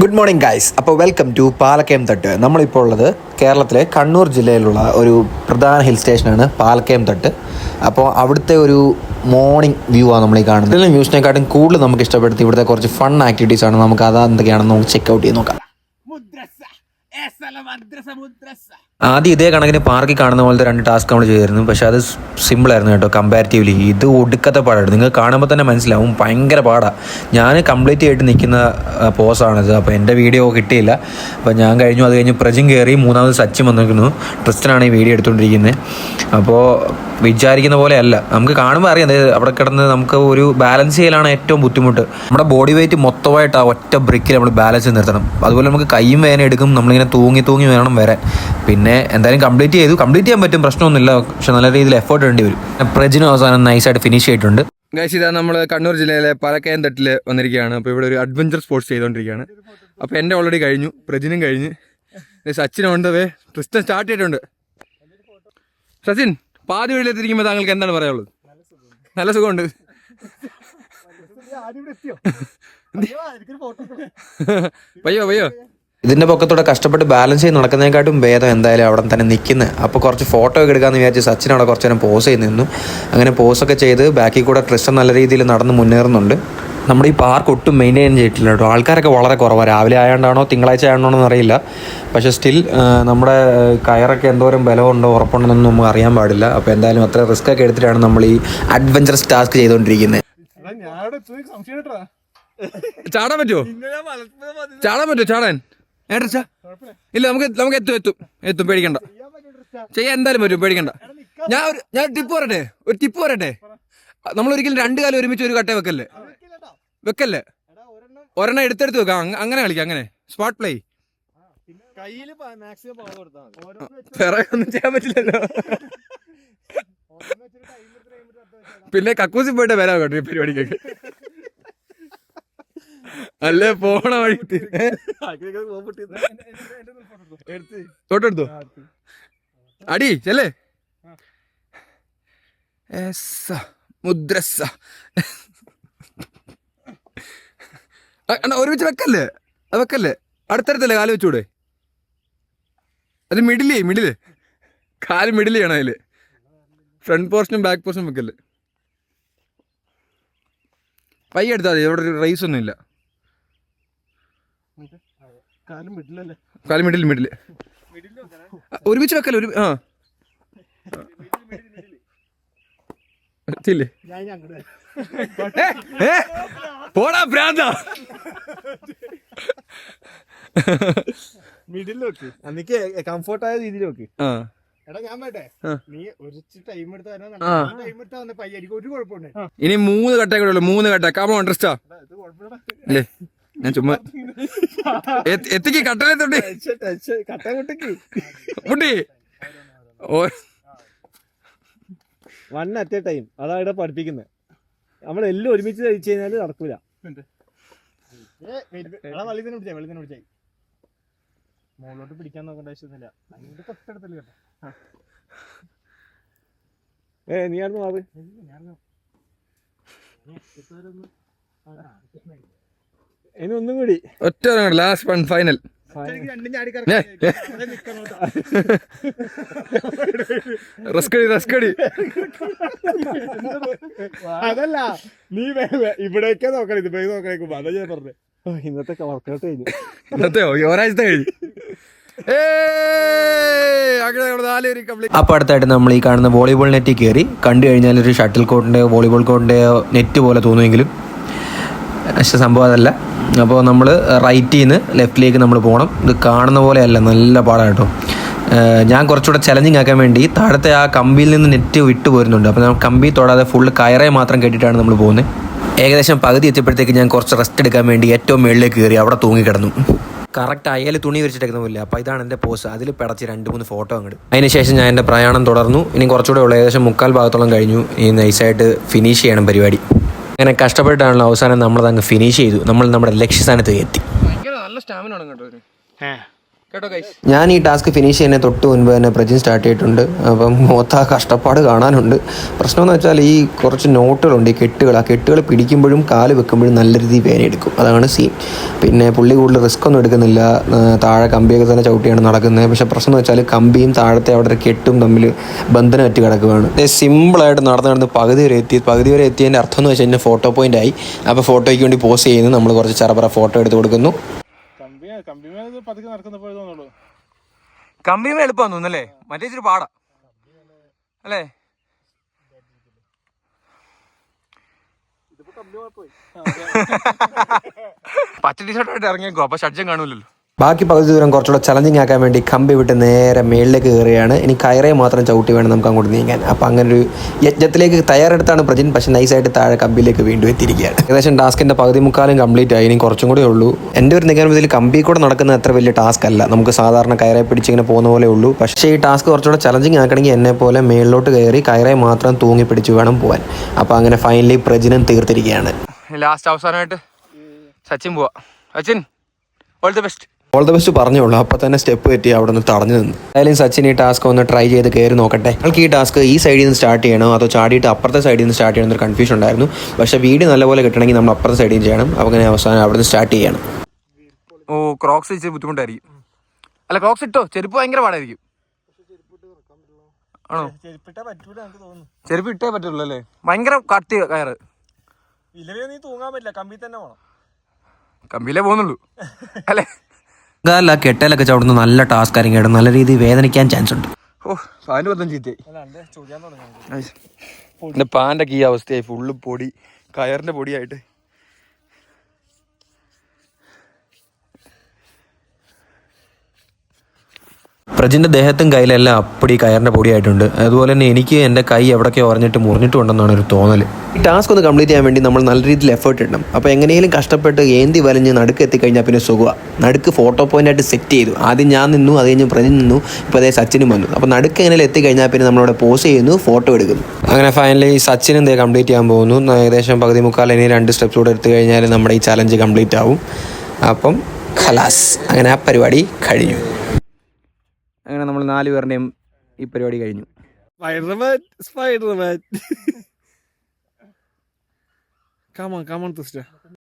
Good morning guys. അപ്പോൾ welcome to Palakkayam Thattu. നമ്മളിപ്പോൾ ഉള്ളത് കേരളത്തിലെ കണ്ണൂർ ജില്ലയിലുള്ള ഒരു പ്രധാന ഹിൽ സ്റ്റേഷനാണ് പാലക്കയം തട്ട്. അപ്പോൾ അവിടുത്തെ ഒരു മോർണിംഗ് വ്യൂ ആണ് നമ്മൾ ഈ കാണുന്നത്. ഇതിലും വ്യൂസിനെക്കാട്ടും കൂടുതൽ നമുക്ക് ഇഷ്ടപ്പെടുത്തി ഇവിടുത്തെ കുറച്ച് ഫൺ ആക്ടിവിറ്റീസ് ആണ്. നമുക്ക് അത് എന്തൊക്കെയാണെന്ന് നമുക്ക് ചെക്ക് ഔട്ട് ചെയ്ത് നോക്കാം. ആദ്യം ഇതേ കണക്കിന് പാർക്കിൽ കാണുന്ന പോലത്തെ 2 ടാസ്ക് നമ്മൾ ചെയ്തിരുന്നു. പക്ഷെ അത് സിമ്പിളായിരുന്നു കേട്ടോ കമ്പാരിറ്റീവ്ലി. ഇത് ഒടുക്കത്തെ പാടായിരുന്നു. നിങ്ങൾക്ക് കാണുമ്പോൾ തന്നെ മനസ്സിലാവും, ഭയങ്കര പാടാണ്. ഞാൻ കംപ്ലീറ്റ് ആയിട്ട് നിൽക്കുന്ന പോസാണിത്. അപ്പോൾ എൻ്റെ വീഡിയോ കിട്ടിയില്ല. അപ്പോൾ ഞാൻ കഴിഞ്ഞു. അത് കഴിഞ്ഞ് പ്രജിൻ കയറി, 3ാമത് സച്ചിൻ വന്നിരിക്കുന്നു. ട്രിസ്റ്റനാണ് ഈ വീഡിയോ എടുത്തുകൊണ്ടിരിക്കുന്നത്. അപ്പോൾ വിചാരിക്കുന്ന പോലെ അല്ല. നമുക്ക് കാണുമ്പോൾ അറിയാം അവിടെ കിടന്ന് നമുക്ക് ഒരു ബാലൻസ് ചെയ്യലാണ് ഏറ്റവും ബുദ്ധിമുട്ട്. നമ്മുടെ ബോഡി വെയിറ്റ് മൊത്തമായിട്ട് ആ ഒറ്റ ബ്രിക്കിൽ നമ്മൾ ബാലൻസ് നിർത്തണം. അതുപോലെ നമുക്ക് കൈയും വേദന എടുക്കും. നമ്മളിങ്ങനെ തൂങ്ങി വേണം വരാൻ. പിന്നെ എന്തായാലും കംപ്ലീറ്റ് ചെയ്യാൻ പറ്റും, പ്രശ്നമൊന്നുമില്ല. പക്ഷെ നല്ല രീതിയിൽ എഫേർട്ട് വേണ്ടി വരും. പ്രജിനും അവസാനം നൈസായിട്ട് ഫിനിഷ് ചെയ്തിട്ടുണ്ട്. ഗൈസ്, ഇതാ നമ്മൾ കണ്ണൂർ ജില്ലയിലെ പാലക്കയം തട്ടിൽ വന്നിരിക്കുകയാണ്. അപ്പോൾ ഇവിടെ ഒരു അഡ്വഞ്ചർ സ്പോർട്സ് ചെയ്തുകൊണ്ടിരിക്കുകയാണ്. അപ്പോൾ എൻ്റെ ഓൾറെഡി കഴിഞ്ഞു, പ്രജിനും കഴിഞ്ഞ്, സച്ചിനുണ്ട്. ട്രിസ്റ്റൻ സ്റ്റാർട്ട് ചെയ്തിട്ടുണ്ട്. സച്ചിൻ, പാതി വീട്ടിലെത്തിരിക്കുമ്പോൾ താങ്കൾക്ക് എന്താണ് പറയാനുള്ളത്? നല്ല സുഖമുണ്ട്. പയ്യോ ഇതിൻ്റെ പൊക്കത്തോടെ കഷ്ടപ്പെട്ട് ബാലൻസ് ചെയ്ത് നടക്കുന്നതിനെക്കാട്ടും ഭേദം എന്തായാലും അവിടെ തന്നെ നിൽക്കുന്നത്. അപ്പോൾ കുറച്ച് ഫോട്ടോ ഒക്കെ എടുക്കാമെന്ന് വിചാരിച്ച് സച്ചിൻ അവിടെ കുറച്ച് നേരം പോസ് ചെയ്ത് നിന്നു. അങ്ങനെ പോസൊക്കെ ചെയ്ത് ബാക്കിൽ കൂടെ ട്രിസ്റ്റൻ നല്ല രീതിയിൽ നടന്ന് മുന്നേറുന്നുണ്ട്. നമ്മുടെ ഈ പാർക്ക് ഒട്ടും മെയിൻറ്റെയിൻ ചെയ്തിട്ടില്ല കേട്ടോ. ആൾക്കാരൊക്കെ വളരെ കുറവാണ്. രാവിലെ ആയതുകൊണ്ടാണോ തിങ്കളാഴ്ച ആയതുകൊണ്ടാണോ എന്നറിയില്ല. പക്ഷേ സ്റ്റിൽ നമ്മുടെ കയറൊക്കെ എന്തോരം ബലമുണ്ടോ ഉറപ്പുണ്ടെന്നൊന്നും നമുക്ക് അറിയാൻ പാടില്ല. അപ്പോൾ എന്തായാലും അത്ര റിസ്ക് ഒക്കെ എടുത്തിട്ടാണ് നമ്മൾ ഈ അഡ്വഞ്ചറസ് ടാസ്ക് ചെയ്തുകൊണ്ടിരിക്കുന്നത്. ചാടാൻ പറ്റുമോ? ചാടാൻ ഇല്ല, നമുക്ക് എത്തും പേടിക്കണ്ട. ചെയ്യാൻ എന്തായാലും പറ്റും, പേടിക്കണ്ട. ഞാൻ ടിപ്പ് പറയട്ടെ. നമ്മൾ ഒരിക്കലും 2 കാലം ഒരുമിച്ച് ഒരു കട്ട വെക്കല്ലേ. ഒരെണ്ണം എടുത്തെടുത്ത് വെക്കാം. അങ്ങനെ കളിക്കാം. അങ്ങനെ സ്പോട്ട് പ്ലേ. വേറെ ഒന്നും ചെയ്യാൻ പറ്റില്ലല്ലോ. പിന്നെ കക്കൂസി പോയിട്ട് വരാം കേട്ടോ ഈ പരിപാടിക്കൊക്കെ. അല്ലേ പോണ വഴി തൊട്ടെടുത്തോ. അടി ചെല്ലേ. മുദ്രസ ഒരുമിച്ച് വെക്കല്ലേ. അടുത്തടുത്തല്ലേ കാല് വെച്ചൂടെ? അത് മിഡില് കാല് മിഡിൽ ചെയ്യണം. അതില് ഫ്രണ്ട് പോർഷനും ബാക്ക് പോർഷനും വെക്കല്ലേ. പയ്യെ എടുത്താൽ മതി. ഇവിടെ ഒരു റേസ് ഒന്നും ഇല്ല. കാല് മിഡില് ഒരുമിച്ച് വെക്കല്ലേ. പോടാ ഭ്രാന്ത. മിഡിൽ നോക്ക്, അന്നിക്ക് കംഫോർട്ടായ രീതിയിൽ നോക്ക്. എടാ ഞാൻ വേട്ടെ, നീ ഒരു ടൈം എടുത്ത് ടൈം എടുത്താ വന്ന പയ്യായിരിക്കും. ഒരു കുഴപ്പമുണ്ട്. ഇനി 3 കട്ടേ കൂടെ ഉള്ളു. 3 കട്ട. കമോൺ ട്രിസ്റ്റാ. അല്ലേ ഞാൻ ചുമ്മാ എത്തിക്ക് കട്ടലെ തൊട്ടി കട്ട കുട്ടിക്ക് മുട്ടി. One at A time. അതാ ഇവിടെ പഠിപ്പിക്കുന്നത്. നമ്മളെല്ലാം ഒരുമിച്ച് കഴിച്ചു കഴിഞ്ഞാല് നടക്കൂല. വെള്ളത്തിനെ പിടിച്ചായി മുകളിലോട്ട് പിടിക്കാൻ നോക്കേണ്ട ആവശ്യമൊന്നുമില്ല. അതിന്റെ തൊട്ടടുത്തല്ലേ കേട്ടോ. നീ ആയിരുന്നു മാറി. ഇനി ഒന്നും കൂടി ഒറ്റ ലാസ്റ്റ് വൺ ഫൈനൽ. അതല്ല, നീ ഇവിടേക്കേ നോക്കണം. ഇത് പോയി നോക്കണേക്കും. അതാ ഞാൻ പറഞ്ഞത്. ഇന്നത്തെ വർക്കൗട്ട് കഴിഞ്ഞു. ഇന്നത്തെയോ ഒരാഴ്ചത്തെ കഴിഞ്ഞു. അപ്പോൾ അടുത്തായിട്ട് നമ്മൾ ഈ കാണുന്ന വോളിബോൾ നെറ്റിൽ കയറി. കണ്ടു കഴിഞ്ഞാൽ ഒരു ഷട്ടിൽ കോർട്ടിൻ്റെ വോളിബോൾ കോർട്ടിൻ്റെ നെറ്റ് പോലെ തോന്നുമെങ്കിലും പക്ഷെ സംഭവം അതല്ല. അപ്പോൾ നമ്മൾ റൈറ്റിൽ നിന്ന് ലെഫ്റ്റിലേക്ക് നമ്മൾ പോകണം. ഇത് കാണുന്ന പോലെയല്ല, നല്ല പാടാണ് കേട്ടോ. ഞാൻ കുറച്ചുകൂടെ ചലഞ്ചിങ് ആക്കാൻ വേണ്ടി താഴത്തെ ആ കമ്പിയിൽ നിന്ന് നെറ്റ് വിട്ടു പോരുന്നുണ്ട്. അപ്പോൾ നമ്മൾ കമ്പി തൊടാതെ ഫുള്ള് കയറെ മാത്രം കെട്ടിയിട്ടാണ് നമ്മൾ പോകുന്നത്. ഏകദേശം പകുതി എത്തിയപ്പോഴത്തേക്ക് ഞാൻ കുറച്ച് റെസ്റ്റ് എടുക്കാൻ വേണ്ടി ഏറ്റവും മുകളിലേക്ക് കയറി അവിടെ തൂങ്ങിക്കിടന്നു. കറക്റ്റ് അയ്യാൽ തുണി വിരിച്ചിട്ടേക്കുന്ന പോലെ. അപ്പോൾ ഇതാണ് എൻ്റെ പോസ്. അതിൽ പിടച്ച് 2-3 ഫോട്ടോ അങ്ങോട്ട്. അതിനുശേഷം ഞാൻ എൻ്റെ പ്രയാണം തുടർന്നു. ഇനി കുറച്ചുകൂടെ ഉള്ളു, ഏകദേശം 3/4 ഭാഗത്തോളം കഴിഞ്ഞു. ഇനി നൈസായിട്ട് ഫിനിഷ് ചെയ്യണം പരിപാടി. അങ്ങനെ കഷ്ടപ്പെട്ടാണല്ലോ അവസാനം നമ്മളതങ്ങ് ഫിനിഷ് ചെയ്തു. നമ്മൾ നമ്മുടെ ലക്ഷ്യസ്ഥാനത്ത് എത്തി. ഭയങ്കര നല്ല സ്റ്റാമിന ആണ് കേട്ടോ. ഞാൻ ഈ ടാസ്ക് ഫിനിഷ് ചെയ്യുന്നതിന് തൊട്ട് മുൻപ് തന്നെ പ്രജിൻ സ്റ്റാർട്ട് ചെയ്തിട്ടുണ്ട്. അപ്പം മൊത്ത കഷ്ടപ്പാട് കാണാനുണ്ട്. പ്രശ്നമെന്ന് വെച്ചാൽ ഈ കുറച്ച് നോട്ടുകളുണ്ട്, ഈ കെട്ടുകൾ. ആ കെട്ടുകൾ പിടിക്കുമ്പോഴും കാല് വെക്കുമ്പോഴും നല്ല രീതിയിൽ വേദനയെടുക്കും. അതാണ് സീൻ. പിന്നെ പുള്ളി കൂടുതൽ റിസ്ക് ഒന്നും എടുക്കുന്നില്ല. താഴെ കമ്പിയൊക്കെ തന്നെ ചവിട്ടിയാണ് നടക്കുന്നത്. പക്ഷേ പ്രശ്നം എന്ന് വെച്ചാൽ കമ്പിയും താഴത്തെ അവിടെ ഒരു കെട്ടും തമ്മിൽ ബന്ധനമായിട്ട് കിടക്കുകയാണ്. സിമ്പിളായിട്ട് നടന്ന് പകുതി വരെ എത്തിയതിൻ്റെ അർത്ഥം എന്ന് വെച്ച് കഴിഞ്ഞാൽ ഫോട്ടോ പോയിൻ്റ് ആയി. അപ്പോൾ ഫോട്ടോയ്ക്ക് വേണ്ടി പോസ് ചെയ്യുന്നു. നമ്മൾ കുറച്ച് ചറപറ ഫോട്ടോ എടുത്ത് കൊടുക്കുന്നു. കമ്പിമേ എളുപ്പം തോന്നുന്നല്ലേ, മറ്റേ ഇച്ചിരി പാടാ അല്ലേ? പച്ച ടീഷർട്ടായിട്ട് ഇറങ്ങിയേക്കോ, അപ്പൊ ഷഡ്ജം കാണൂലല്ലോ. ബാക്കി പകുതി ദൂരം കുറച്ചുകൂടെ ചലഞ്ചിങ് ആക്കാൻ വേണ്ടി കമ്പി വിട്ട് നേരെ മേളിലേക്ക് കയറുകയാണ്. ഇനി കയറേ മാത്രം ചവിട്ടി വേണം നമുക്ക് അങ്ങോട്ട് നീങ്ങാൻ. അപ്പോൾ അങ്ങനെ ഒരു യജ്ഞത്തിലേക്ക് തയ്യാറെടുത്താണ് പ്രജിൻ. പക്ഷേ നൈസായിട്ട് താഴെ കമ്പിയിലേക്ക് വീണ്ടും എത്തിയിരിക്കുകയാണ്. ഏകദേശം ടാസ്കിൻ്റെ പകുതി മുക്കാലും കംപ്ലീറ്റ് ആയി. ഇനി കുറച്ചും കൂടെ ഉള്ളൂ. എൻ്റെ ഒരു നിഗമനത്തിൽ കമ്പി കൂടെ നടക്കുന്ന അത്ര വലിയ ടാസ്ക് അല്ല. നമുക്ക് സാധാരണ കയറെ പിടിച്ചിങ്ങനെ പോകുന്ന പോലെ ഉള്ളൂ. പക്ഷേ ഈ ടാസ്ക് കുറച്ചുകൂടെ ചലഞ്ചിങ് ആക്കണമെങ്കിൽ എന്നെ പോലെ മേളിലോട്ട് കയറി കയറെ മാത്രം തൂങ്ങി പിടിച്ച് വേണം പോകാൻ. അപ്പോൾ അങ്ങനെ ഫൈനലി പ്രജിനും തീർത്തിരിക്കുകയാണ്. ലാസ്റ്റ് അവസാനമായിട്ട് സച്ചിൻ പോവാ. Sachin all the best. All the best പറഞ്ഞോളൂ. അപ്പോൾ തന്നെ സ്റ്റെപ്പ് തെറ്റി അവിടെ നിന്ന് തടഞ്ഞു നിന്ന്. എന്തായാലും സച്ചിൻ ഈ ടാസ്ക് ഒന്ന് ട്രൈ ചെയ്ത് കയറി നോക്കട്ടെ. നമുക്ക് ഈ ടാസ്ക് ഈ സൈഡിൽ നിന്ന് സ്റ്റാർട്ട് ചെയ്യണോ അതോ ചാടിയിട്ട് അപ്പുറത്തെ സൈഡിൽ നിന്ന് സ്റ്റാർട്ട് ചെയ്യണമെന്നൊരു കൺഫ്യൂഷൻ ഉണ്ടായിരുന്നു. പക്ഷേ വീഡിയോ നല്ലപോലെ കിട്ടണമെങ്കിൽ നമ്മൾ അപ്പുറത്തെ സൈഡിൽ ചെയ്യണം. അപ്പോൾ അങ്ങനെ അവസാനം അവിടെ നിന്ന് സ്റ്റാർട്ട് ചെയ്യണം. ഓ, ക്രോക്സ് ഇച്ചിരി ബുദ്ധിമുട്ടായിരിക്കും. അല്ല, ക്രോക്സ് ഇട്ടോ, ചെരുപ്പ് ഭയങ്കര പാടായിരിക്കും. ആണോ? ചെരുപ്പ് ഇട്ടേ പറ്റുള്ളൂ അല്ലേ? ഭയങ്കര കട്ടി കയറ്. തൂങ്ങാൻ പറ്റില്ല, കമ്പി തന്നെ വേണം. കമ്പിയിലേ പോകുന്നുള്ളൂ അല്ലേ? ആ കെട്ടലൊക്കെ ചവിടുന്ന നല്ല ടാസ്ക് ആയിരിക്കും കേട്ടോ. നല്ല രീതിയിൽ വേദനിക്കാൻ ചാൻസ് ഉണ്ട്. ഓ, പാൻ്റെ മൊത്തം ചീത്തയായി. എൻ്റെ പാൻ്റൊക്കെ ഈ അവസ്ഥയായി, ഫുള്ള് പൊടി, കയറിൻ്റെ പൊടിയായിട്ട്. പ്രജിൻ്റെ ദേഹത്തും കയ്യിലെല്ലാം അപ്പടി കയറിൻ്റെ പൊടിയായിട്ടുണ്ട്. അതുപോലെ തന്നെ എനിക്ക് എൻ്റെ കൈ എവിടെയൊക്കെ ഉറഞ്ഞിട്ട് മുറിഞ്ഞിട്ടുണ്ടെന്നാണ് ഒരു തോന്നൽ. ഈ ടാസ്ക് ഒന്ന് കംപ്ലീറ്റ് ചെയ്യാൻ വേണ്ടി നമ്മൾ നല്ല രീതിയിൽ എഫേർട്ട് ഇടണം. അപ്പോൾ എങ്ങനെയും കഷ്ടപ്പെട്ട് ഏന്തി വലിഞ്ഞ് നടുക്ക് എത്തിക്കഴിഞ്ഞാൽ പിന്നെ സുഖമാണ്. നടുക്ക് ഫോട്ടോ പോയിൻ്റായിട്ട് സെറ്റ് ചെയ്തു. ആദ്യം ഞാൻ നിന്നു, അത് കഴിഞ്ഞ് പ്രജിൻ നിന്നു, ഇപ്പോൾ അതേ സച്ചിനും വന്നു. അപ്പോൾ നടുക്ക് എങ്ങനെ എത്തിക്കഴിഞ്ഞാൽ പിന്നെ നമ്മളവിടെ പോസ് ചെയ്യുന്നു, ഫോട്ടോ എടുക്കുന്നു. അങ്ങനെ ഫൈനലി സച്ചിനും ഇതേ കംപ്ലീറ്റ് ചെയ്യാൻ പോകുന്നു. ഏകദേശം പകുതി മുക്കാൽ ഇനി 2 സ്റ്റെപ്സ് കൂടെ എടുത്തു കഴിഞ്ഞാൽ നമ്മുടെ ഈ ചലഞ്ച് കംപ്ലീറ്റ് ആവും. അപ്പം ഖലാസ്, അങ്ങനെ ആ പരിപാടി കഴിഞ്ഞു. അങ്ങനെ നമ്മൾ 4 പേരുടെയും ഈ പരിപാടി കഴിഞ്ഞു. Spider-Man. Come on, Tusta.